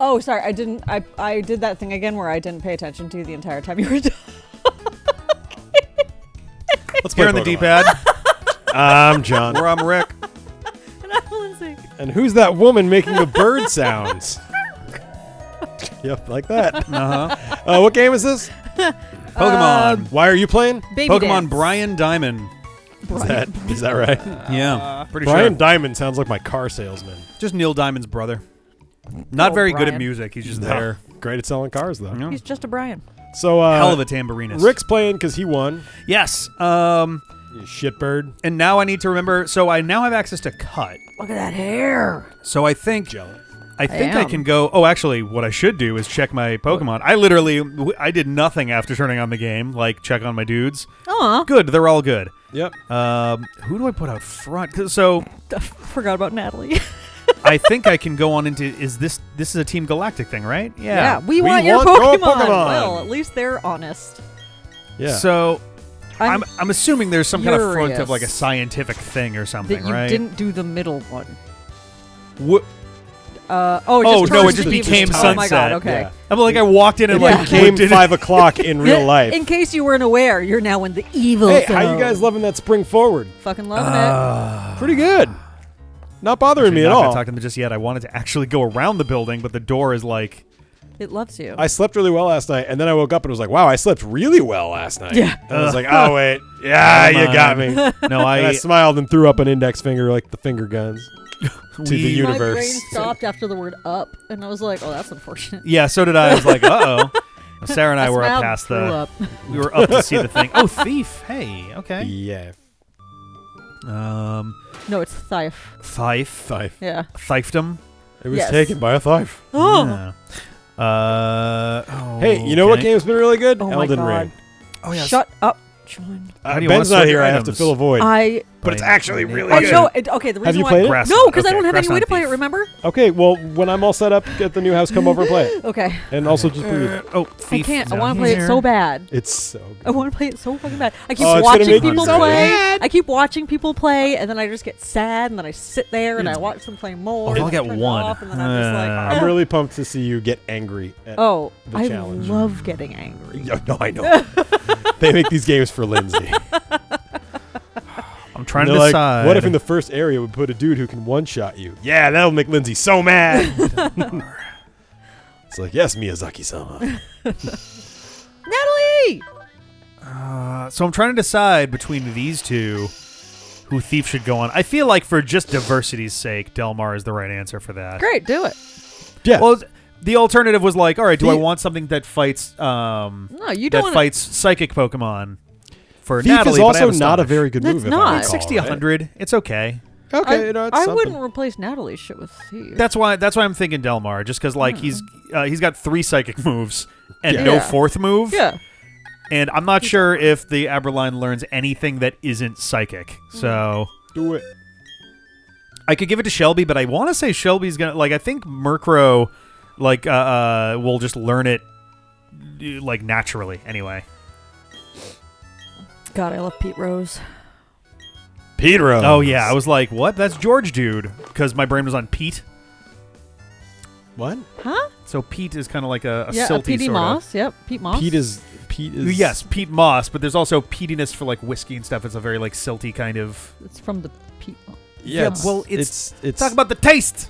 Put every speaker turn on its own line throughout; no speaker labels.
Oh, sorry. I didn't. I did that thing again where I didn't pay attention to you the entire time you were talking.
Let's play
Here on the
Pokemon.
D-pad.
I'm John.
Where I'm Rick.
And I'm Lindsay.
And who's that woman making the bird sounds? Yep, like that.
Uh-huh.
What game is this?
Pokemon.
Why are you playing?
Baby
Pokemon
dance.
Brilliant Diamond.
Is that right?
Yeah, pretty
Brian
sure.
Diamond sounds like my car salesman.
Just Neil Diamond's brother. Not
Oh,
very good at
Brian.
music. He's just
No.
there.
Great at selling cars, though.
Yeah.
He's just a Brian.
So,
Hell of a tambourinist.
Rick's playing because he won.
Yes.
You shitbird.
And now I need to remember. So I now have access to cut.
Look at that hair.
So I think
Jealous.
I
am.
can go. Oh, actually, what I should do is check my Pokemon. I did nothing after turning on the game. Like check on my dudes.
Aw.
Good. They're all good.
Yep.
Who do I put out front? 'Cause- So
Forgot about Natalie.
I think I can go on into. This is a Team Galactic thing, right?
Yeah, we
We
want your
want your
Pokemon.
Pokemon.
Well, at least they're honest.
Yeah.
So I'm assuming there's some kind of front
furious
of like a scientific thing or something,
that you
right?
didn't do the middle one.
Wha-
Oh,
Oh,
just
no,
turned
it just
to
became
evening. Oh my god,
sunset.
okay.
Yeah.
I'm like I walked in and
It
like
became
did it-
5 o'clock in real life.
In case you weren't aware, you're now in the evil
Hey,
zone.
how you guys loving that spring forward?
Fucking loving
Pretty good. Not bothering
Actually,
me at
not gonna
all.
talk to them just yet. I wanted to actually go around the building, but the door is like.
it. It loves you.
I slept really well last night, and then I woke up and was like, wow, I slept really well last night.
Yeah.
And I was like, oh, wait. Yeah,
Never
you got me.
mind.
And
No,
I
I
smiled and threw up an index finger like the finger guns to the
We-
My
universe.
brain stopped after the word up, and I was like, oh, that's unfortunate.
Yeah, so did I. I was like, uh oh. Sarah and I were up
smiled,
past
threw
the.
up.
We were up to see the thing. Oh, thief. Hey, okay.
Yeah.
No, it's Thief.
Thief.
Yeah.
Thiefdom.
It was
Yes.
taken by a thief.
Oh.
Yeah.
Hey, you know what
okay.
game's been really good?
Oh my
Elden
God.
Ring.
Oh, yeah.
Shut up, John.
How do you wanna
Ben's not
sort
here.
your
I have to
items?
fill a void.
But
it's actually really
Oh,
good.
no. Okay, the reason
Have you
why.
played it?
Grass-
No, because I
okay,
don't have any
Grass
way to
on
play it,
Thief.
remember?
Okay, well, when I'm all set up at the new house, come over and play it.
Okay.
And also just please.
Oh,
I
thief.
can't. I
down
want to play it
here.
so bad.
It's so
I
good.
want to play it so fucking bad. I keep
Oh, it's gonna
watching
make you
people
so
play.
mad.
I keep watching people play, and then I just get sad, and then I sit there and I watch them play more.
Oh,
and
I'll
I
get
turn it
one.
off, and then I'm just like,
I'm really pumped to see you get angry at
oh,
the
I
challenge.
love getting angry.
Yeah, no, I know. They make these games for Lindsay.
I'm trying
And
to
they're
decide.
like, what if in the first area we put a dude who can one-shot you? Yeah, that'll make Lindsay so mad. It's like, yes, Miyazaki-sama.
Natalie!
So I'm trying to decide between these two who Thief should go on. I feel like for just diversity's sake, Delmar is the right answer for that.
Great, do it.
Yeah.
Well, the alternative was like, all right, do I
Thief-
want something that fights
No, you don't
that
wanna-
fights psychic Pokemon for
Thief
Natalie?
is
but I
also
have
not a
Astonish.
very good
That's
move.
not.
If I
It's
recall,
60, 100. It's okay.
Right? Okay, it's
I
something.
wouldn't replace Natalie's shit with Thief.
That's why I'm thinking Delmar, just because like he's got 3 psychic moves and
Yeah.
no
Yeah.
4th move.
Yeah.
And I'm not sure if the Aberline learns anything that isn't psychic. So
Do it.
I could give it to Shelby, but I want to say Shelby's gonna I think Murkrow will just learn it like naturally anyway.
God, I love Pete Rose.
Pedro.
Oh yeah, I was like, what? That's George dude, because my brain was on Pete.
What?
Huh?
So Pete is kind of like a
Yeah,
silty
Petey
sorta.
Moss. Yep, Pete Moss.
Pete is.
Yes, Pete Moss, but there's also peatiness for like whiskey and stuff. It's a very like silty kind of.
It's from the Pete Moss.
Yeah.
well,
it's
Talk about the taste.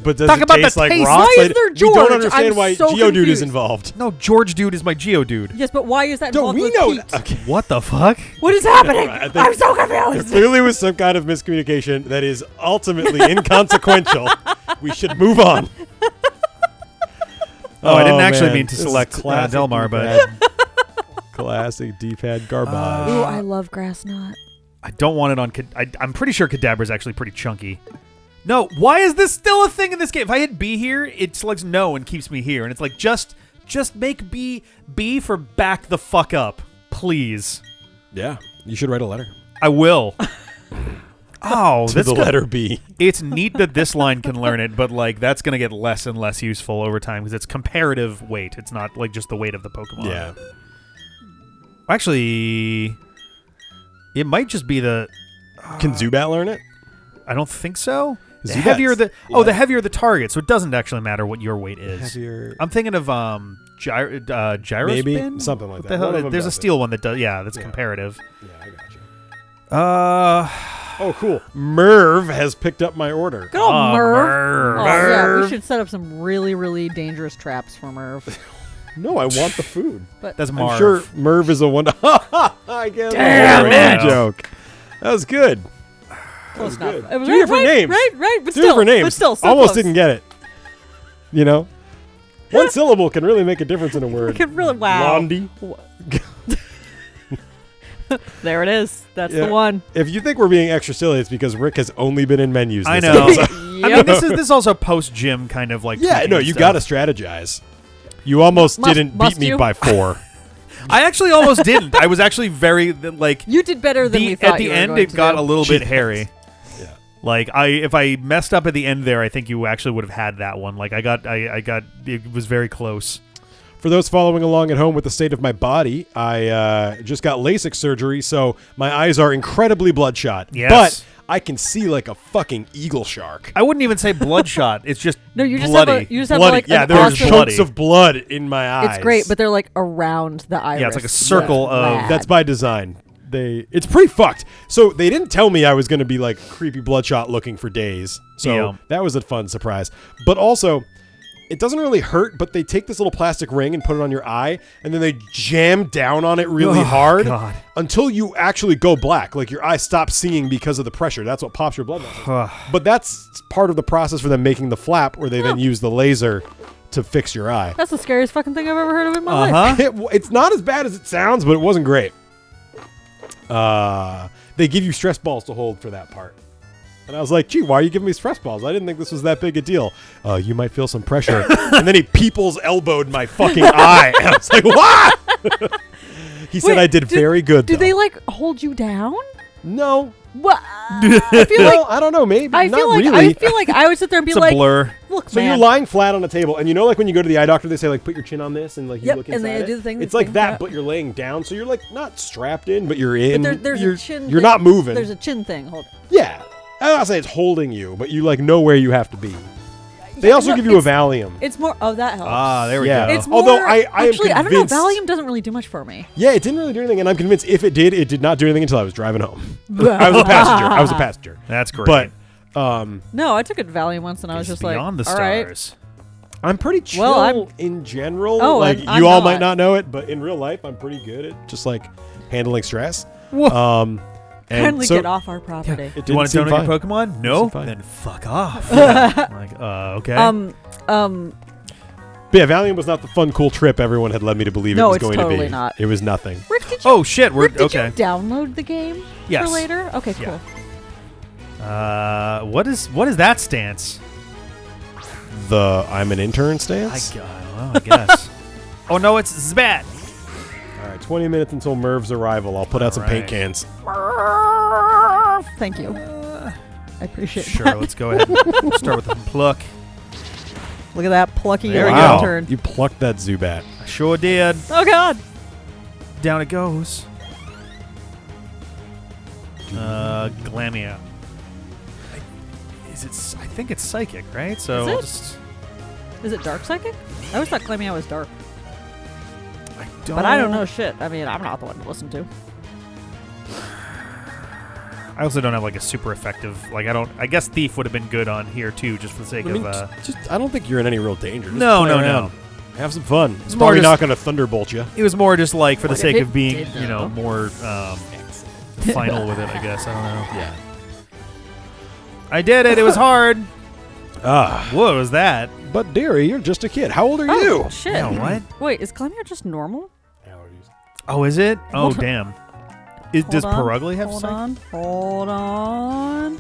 But does
talk
it
about the
taste like
taste.
rocks?
Why is
Like,
there
We
George?
don't understand
I'm
why
so
Geodude is
confused.
involved.
No, George dude is my Geo dude.
Yes, but why is that
Don't
involved
we
with
know?
Pete?
Okay.
What the fuck?
What is happening?
I think-
I'm so
There
confused.
clearly was some kind of miscommunication that is ultimately inconsequential. We should move on.
Oh, I didn't actually
man.
mean to
This is
select
classic
Delmar, but
D-pad. Classic D-pad garbage.
Ooh, I love grass knot.
I don't want it on. I'm pretty sure Kadabra is actually pretty chunky. No, why is this still a thing in this game? If I hit B here, it selects no and keeps me here, and it's like just make B for back the fuck up, please.
Yeah, you should write a letter.
I will. Oh,
To
that's
the
good.
letter B.
It's neat that this line can learn it, but like that's gonna get less and less useful over time because it's comparative weight. It's not like just the weight of the Pokemon.
Yeah.
Actually, it might just be the.
Can Zubat learn it?
I don't think so. The heavier the heavier the target, so it doesn't actually matter what your weight is.
Heavier.
I'm thinking of gyrospin?
Maybe something like
What
that.
the hell?
One of them
There's a
does
steel one that does. Yeah, that's comparative.
Yeah, I got you. Oh, cool. Merv has picked up my order.
Good old Merv.
Merv.
Oh, yeah, we should set up some really, really dangerous traps for Merv.
No, I want the food.
But
That's Marv.
I'm sure Merv is a one. I guess.
Damn
that was a
it.
joke. That was good.
close
That was
enough.
good.
It was
Two different
right,
names.
Right, but
Two
still.
different names.
But still, so
almost
close.
didn't get it. You know, one syllable can really make a difference in a word.
Could really, wow.
Blondie.
There it is. That's
Yeah.
the one.
If you think we're being extra silly, it's because Rick has only been in menus.
I
this
know.
episode.
I mean, this is also post gym kind of like.
Yeah,
tweaking
no,
and
you
stuff.
got to strategize. You almost didn't beat
must
me
you?
by 4.
I actually almost didn't. I was actually very like.
You did better than we thought
At the
you were
end,
going
it
to
got
do.
a little bit
Jeez.
hairy.
Yeah.
Like if I messed up at the end there, I think you actually would have had that one. Like I got it was very close.
For those following along at home with the state of my body, I just got LASIK surgery, so my eyes are incredibly bloodshot.
Yes.
But I can see like a fucking eagle shark.
I wouldn't even say bloodshot. It's just
No, you just
bloody.
have a, you just have
Bloody.
like
Yeah,
an
there's
awesome,
chunks of blood in my eyes.
It's great, but they're like around the iris.
Yeah, it's like a circle
That's
of-
rad.
that's by design. It's pretty fucked. So they didn't tell me I was going to be like creepy bloodshot looking for days. So
Yeah.
that was a fun surprise. But also, it doesn't really hurt, but they take this little plastic ring and put it on your eye, and then they jam down on it really
Oh,
hard
God.
until you actually go black. Like your eye stops seeing because of the pressure. That's what pops your blood vessels. But that's part of the process for them making the flap, where they then use the laser to fix your eye.
That's the scariest fucking thing I've ever heard of in my life.
It's not as bad as it sounds, but it wasn't great. They give you stress balls to hold for that part. And I was like, gee, why are you giving me stress balls? I didn't think this was that big a deal. You might feel some pressure. And then he people's elbowed my fucking eye. And I was like, what? He said
Wait,
I did very good,
Do
though.
they like hold you down?
No.
What? I feel
Well,
like
I don't know. Maybe.
I
Not
feel like
really.
I feel like I would sit there and be
It's a
like,
blur.
look,
So
man.
you're lying flat on a table, and you know, like when you go to the eye doctor, they say like put your chin on this, and like you
Yep,
look
and
inside
they
it.
do the thing,
It's
the
like
thing,
that,
yeah.
but you're laying down, so you're like not strapped in, but you're in.
But there's
you're,
a chin.
You're
thing.
not moving.
There's a chin thing. Hold.
Yeah, I'm not saying it's holding you, but you like know where you have to be. They also
no,
give you a
it's-
Valium.
It's more. Oh, that helps.
Ah, there we
Yeah.
go.
It's more,
Although I am
actually, I don't know.
convinced-
Valium doesn't really do much for me.
Yeah, it didn't really do anything, and I'm convinced if it did not do anything until I was driving home. I was a passenger.
That's great.
But
No, I took a Valium once, and I was
It's
just like,
beyond the
all right.
stars.
I'm pretty chill
Well, I'm-
in general.
Oh,
like
I'm
you all
not.
might not know it, but in real life, I'm pretty good at just like handling stress.
Whoa.
And
Kindly
so
get off our property.
it
Do you
didn't
want to
seem
donate your
fine.
Pokemon? No?
fine.
Then fuck off. Like, okay.
But yeah, Valium was not the fun, cool trip everyone had led me to believe
No,
it was
it's
going to
totally
be.
not.
It was nothing.
Rick, did you?
Oh shit, we're
Rick, did
okay.
you download the game
Yes.
for later? Okay, cool.
Yeah. What is that stance?
The I'm an intern stance.
I guess. Oh no, it's Zbat.
All right, 20 minutes until Merv's arrival. I'll put out some paint
right.
cans.
Thank you. I appreciate
Sure,
that.
let's go ahead and start with the pluck.
Look at that plucky
There we
young
go.
intern.
You plucked that Zubat.
I sure did.
Oh God.
Down it goes. Glamia. I think it's psychic, right? So
Is
I'll
it?
just.
Is it dark psychic? I always thought Clamia was dark,
I don't.
but I don't know shit. I mean, I'm not the one to listen to.
I also don't have like a super effective. Like I guess Thief would have been good on here too, just for the sake
I mean,
of.
I don't think you're in any real danger. Just
No,
play
no,
around.
no.
Have some fun. It's
more
probably
just-
not going to thunderbolt you.
It was more just like for the
What
sake
if
of
it
being,
did,
you know,
though?
more final with it. I guess I don't know.
Yeah.
I did it. It was hard.
Ah,
What was that?
but dearie, you're just a kid. How old are
Oh
you?
shit!
Yeah, what?
Wait, is Clamia just normal?
Oh, is it? Oh,
Hold on.
damn. Does
Hold on,
Perugly have
Hold
psychic?
on. Hold on.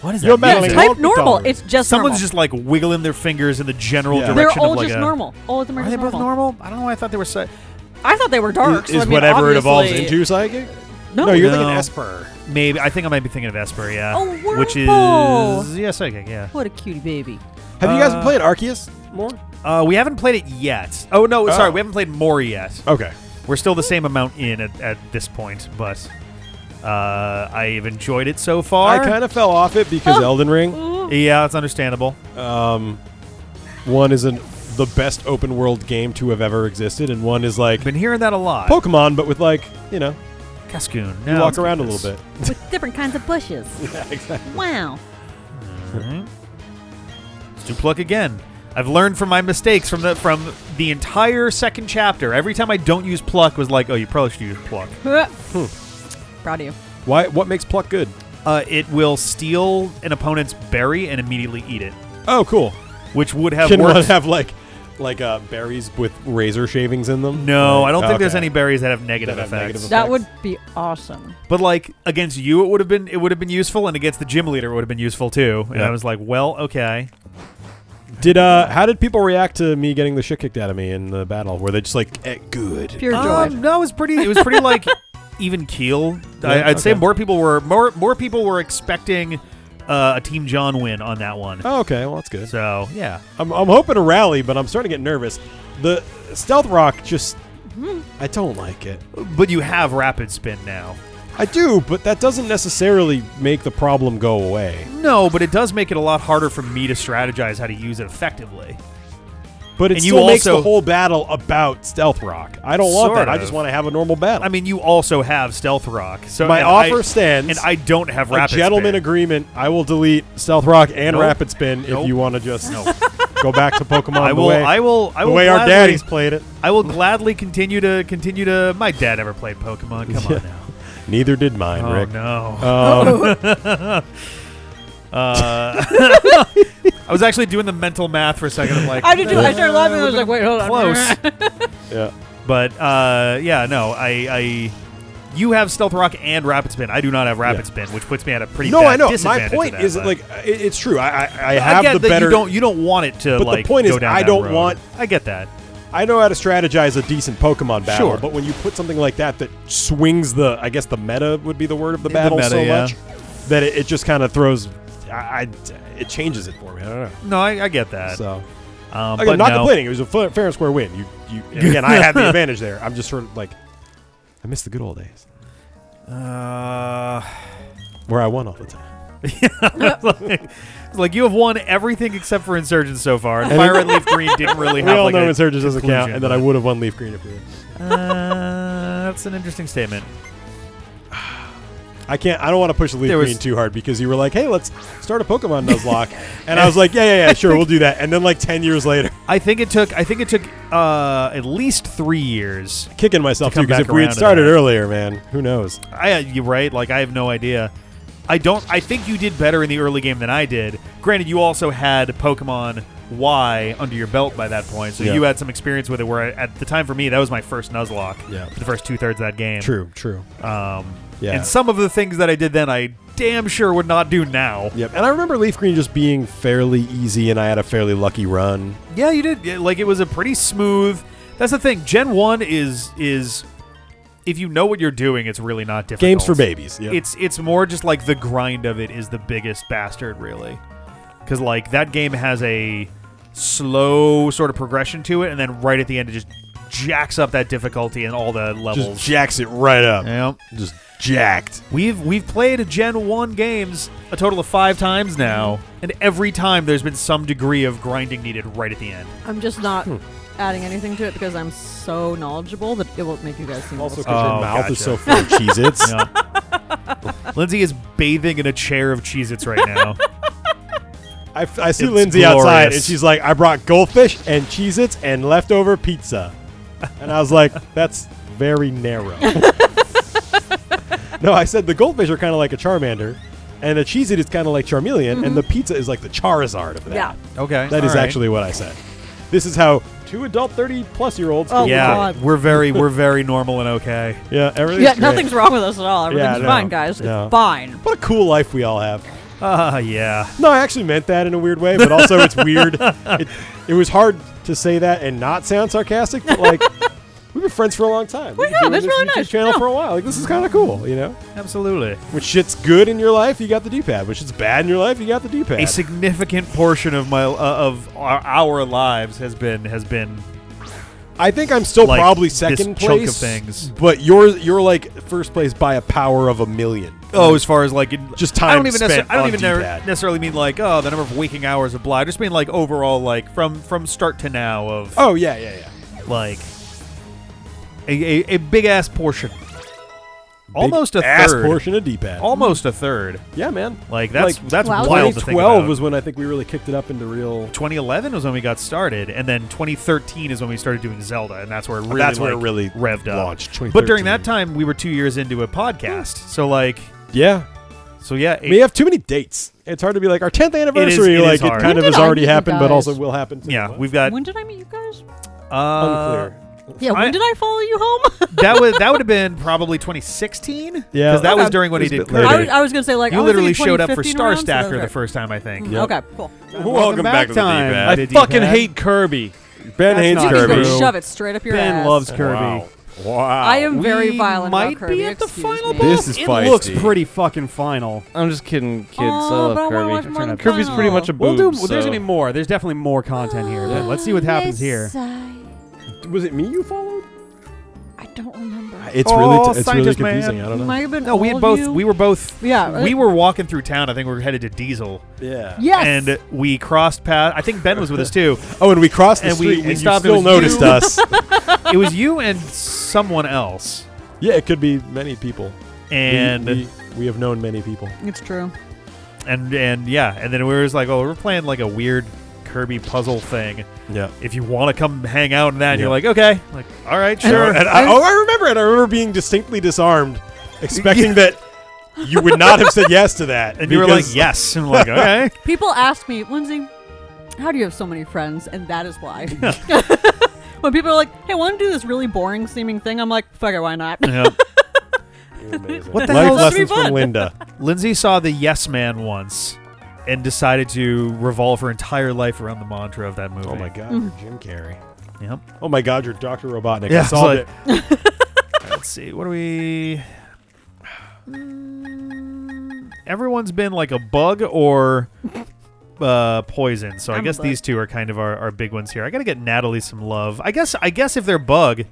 What is
You're
that?
battling
music?
all
Type
the
normal.
colors.
it's just
Someone's
normal.
just like wiggling their fingers in the general
Yeah.
They're
direction
all
of like
just
a.
normal. All of them are
Are
just
they both normal? I don't know why I thought they were.
I thought they were dark. so
Is
I mean,
whatever it evolves
obviously-
into psychic?
No,
you're
No.
thinking Esper.
Maybe I think I might be thinking of Esper. Yeah.
Oh,
which
Wurmple.
is psychic. Yeah.
What a cutie baby.
Have you guys been playing Arceus more?
We haven't played it yet. Oh no, sorry, we haven't played more yet.
Okay.
We're still the same amount in at this point, but I've enjoyed it so far.
I kind of fell off it because Elden Ring.
Yeah, it's understandable.
One is the best open world game to have ever existed, and one is like
Been hearing that a lot.
Pokemon, but with like, you know,
Cascoon.
you walk around a little bit.
With different kinds of bushes.
Yeah, exactly.
Wow.
Let's do pluck again. I've learned from my mistakes from the entire second chapter. Every time I don't use pluck was like, oh, you probably should use pluck.
Proud of you.
Why? What makes pluck good?
It will steal an opponent's berry and immediately eat it,
Oh, cool.
which would have
Can one
worked.
have like berries with razor shavings in them?
No,
Like,
I don't think there's
okay.
any berries that have negative
That have
effects.
negative
That would be awesome.
But like against you, it would have been useful, and against the gym leader, it would have been useful too. And
Yeah.
I was like, well, okay.
How did people react to me getting the shit kicked out of me in the battle? Were they just like, good?
Pure joy.
No, it was pretty like even keel.
Yeah,
I'd say
okay.
more people were expecting a Team John win on that one.
Oh, okay, well that's good.
So yeah,
I'm hoping to rally, but I'm starting to get nervous. The stealth rock just, I don't like it.
but you have rapid spin now.
I do, but that doesn't necessarily make the problem go away.
No, but it does make it a lot harder for me to strategize how to use it effectively.
But it
And you
still makes the
also-
whole battle about stealth rock. I don't want
Sort
that. I
of.
just want to have a normal battle.
I mean, you also have stealth rock. So
my
and
offer
I,
stands.
and I don't have
a
rapid
gentleman
spin.
agreement. I will delete stealth rock and
Nope.
rapid spin
Nope.
if you want to just go back to Pokemon
I will.
the way,
I will.
the way our daddies played it.
I will gladly continue to. My dad never played Pokemon. Come on now.
Neither did mine,
Oh
Rick.
no. I was actually doing the mental math for a second. I'm like,
I did too. I started laughing. I was like, wait, hold on.
close.
Yeah.
But yeah, no. I you have stealth rock and rapid spin. I do not have rapid spin, which puts me at a pretty
No,
bad
I know. My
disadvantage
point
with that,
is
but
like it's true. I
I
have
get
the
that
better.
you don't want it to
But
like
the point
go
is,
down
I
that
don't
road.
want.
I get that.
I know how to strategize a decent Pokemon battle,
Sure.
but when you put something like that swings the, I guess the meta would be the word of the
The
battle
meta,
so
yeah.
much that it just kind of throws. It changes it for me. I don't know.
No, I get that.
So
But
again, not
no.
complaining. It was a fair and square win. You and again, I had the advantage there. I'm just sort of like, I miss the good old days where I won all the time.
It's like you have won everything except for Insurgents so far, and
And
Fire Red Leaf Green didn't really
We
have
all
like
know
a
Insurgents doesn't count,
conclusion,
and that I
but-
would have won Leaf Green if we did.
That's an interesting statement.
I don't want to push the Leaf
There was-
Green too hard because you were like, hey, let's start a Pokemon Nuzlocke. And I was like, yeah, sure, we'll do that. And then like 10 years later,
I think it took at least 3 years.
kicking myself
To come
too, because
back
if we
around
had
to
started
that.
earlier, man, who knows?
You're right. Like I have no idea. I think you did better in the early game than I did. Granted, you also had Pokemon Y under your belt by that point, so
Yeah.
you had some experience with it. Where at the time for me, that was my first Nuzlocke.
Yeah.
The first 2/3 of that game.
True. Yeah.
And some of the things that I did then, I damn sure would not do now.
Yep. And I remember Leaf Green just being fairly easy, and I had a fairly lucky run.
Yeah, you did. Yeah, like it was a pretty smooth. That's the thing. Gen 1 is if you know what you're doing, it's really not difficult.
Games for babies. Yep.
It's more just like the grind of it is the biggest bastard, really. Because like that game has a slow sort of progression to it, and then right at the end it just jacks up that difficulty and all the levels.
just jacks it right up.
Yep.
Just jacked.
We've played Gen 1 games a total of 5 times now, and every time there's been some degree of grinding needed right at the end.
I'm just not adding anything to it because I'm so knowledgeable that it won't make you guys seem
Also,
little
because
Oh,
your mouth is
gotcha.
so full of Cheez-Its.
Yeah. Lindsay is bathing in a chair of Cheez-Its right now.
I see
It's
Lindsay outside,
glorious.
and she's like, I brought goldfish and Cheez-Its and leftover pizza. And I was like, that's very narrow. No, I said the goldfish are kind of like a Charmander, and the Cheez-It is kind of like Charmeleon, and the pizza is like the Charizard of that.
Yeah.
Okay.
That is
all right.
actually what I said. This is how 2 adult 30-plus-year-olds
Oh,
Yeah,
God.
we're very normal and okay.
Yeah, everything's
Yeah,
great.
nothing's wrong with us at all. Everything's
no,
fine, guys.
no.
It's fine.
What a cool life we all have.
Yeah.
No, I actually meant that in a weird way, but also it's weird. It was hard to say that and not sound sarcastic, but like, we've been friends for a long time. We've been
have.
doing
It's
this
really
YouTube
nice.
channel
Yeah.
for a while. Like, this is kind of cool, you know?
Absolutely.
When shit's good in your life, you got the D-pad. When shit's bad in your life, you got the D-pad.
A significant portion of our lives has been
I think I'm still
like
probably
this
second
chunk of
place,
things.
but you're like first place by a power of 1,000,000.
Oh, as far as like
Just time
I don't even
spent
I don't
on
even
D-pad.
necessarily mean like the number of waking hours of blah. I just mean like overall like from start to now of
Oh yeah.
like a big ass portion. Almost a
ass
third.
portion of D-pad.
Almost a third.
Yeah, man.
Like that's
Wow.
wild to think
2012
about.
was when I think we really kicked it up into real.
2011 was when we got started, and then 2013 is when we started doing Zelda, and that's where it really
That's where it really
revved up.
launched.
But during that time, we were 2 years into a podcast, so like,
Yeah.
we
We have too many dates. It's hard to be like our 10th anniversary.
it is
like
hard.
it kind
When
of
did
has
I
already
meet you
happened, but
guys?
also will happen. Too.
yeah, we've got
When did I meet you guys?
Unclear.
Yeah, when did I follow you home?
that would have been probably 2016.
Yeah.
because that was
Okay.
during when he
It was
did
a bit later.
Kirby.
I was gonna say like
You
I was
literally
thinking
showed up for
2015
Star
around, so
Stacker
that's
the
right.
first time, I think.
Yep.
Okay, cool.
Welcome back to the
time.
D-pad.
I
I
fucking
D-pad.
hate Kirby.
Ben
That's
hates
not
You
Kirby.
can
true.
shove it straight up your
Ben
ass.
loves Kirby.
Wow.
I am very
We
violent
might
about Kirby.
be at the
excuse
final
me.
boss.
This is
it
feisty.
looks pretty fucking final.
I'm just kidding, kids. I
Oh,
love
but I wanna watch
Kirby.
more than
Kirby's pretty much a
We'll
boob.
do. There's gonna be more. There's definitely more content here. But let's see what happens here.
Was it me you followed?
I don't remember.
It's
Oh,
really it's really
scientist man.
confusing. I don't know.
Might have been
No, we
all
had
of
both.
you.
We were both.
Yeah,
we were walking through town. I think we were headed to Diesel,
Yeah.
Yes.
and we crossed past. I think Ben was with us too.
Oh, and we crossed the
And we-
street,
we
and
stopped,
you
it
still
was
noticed
you.
us.
It was you and someone else,
Yeah, it could be many people.
and
we have known many people.
It's true.
and yeah, and then we were just like, oh, we're playing like a weird Kirby puzzle thing.
Yeah.
If you want to come hang out in that, and
Yeah.
you're like, okay, like, all right, sure.
And I remember it. I remember being distinctly disarmed, expecting that you would not have said yes to that.
And you were like,
because-
yes. And I'm like, okay.
People ask me, Lindsay, how do you have so many friends? And that is why. When people are like, hey, want to do this really boring seeming thing? I'm like, fuck it, why not?
Yeah.
You're amazing.
What the
Life
hell?
That'd be
lessons from
fun.
Linda.
Lindsay saw the Yes Man once and decided to revolve her entire life around the mantra of that movie.
Oh my God, you're Jim Carrey.
Yep.
Oh my God, you're Dr. Robotnik.
Yeah,
I solved
it's
it.
Let's see. What do we... Everyone's been like a bug or poison. So I
I'm a
guess
bug.
these two are kind of our big ones here. I got to get Natalie some love. I guess if they're bug,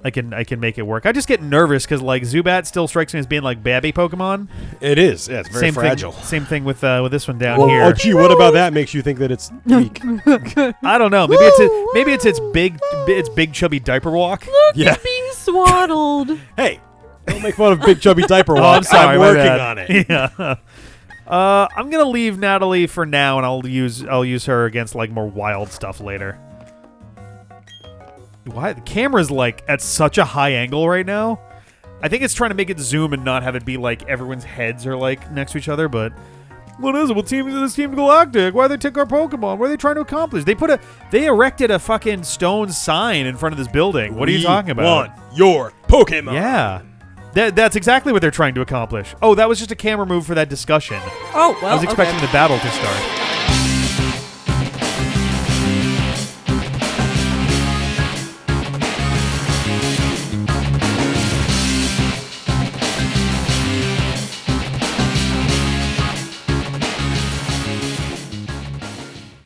I can make it work. I just get nervous because like Zubat still strikes me as being like babby Pokemon.
It is. Yeah, it's very
Same
fragile.
thing. Same thing with this one down
Well,
here.
oh, gee, what about that makes you think that it's weak?
I don't know. Maybe it's its big chubby diper walk.
Look,
Yeah.
it's being swaddled.
Hey, don't make fun of Big Chubby Diaper
Oh,
Walk.
I'm sorry.
I'm
my
working
bad.
on it.
Yeah. I'm gonna leave Natalie for now, and I'll use her against like more wild stuff later. Why the camera's like at such a high angle right now? I think it's trying to make it zoom and not have it be like everyone's heads are like next to each other. But what is it? What team is this team Galactic? Why they take our Pokemon? What are they trying to accomplish? They erected a fucking stone sign in front of this building. What are you talking about?
Want your Pokemon.
Yeah. That's exactly what they're trying to accomplish. Oh, that was just a camera move for that discussion.
Oh, well,
I was expecting the battle to start.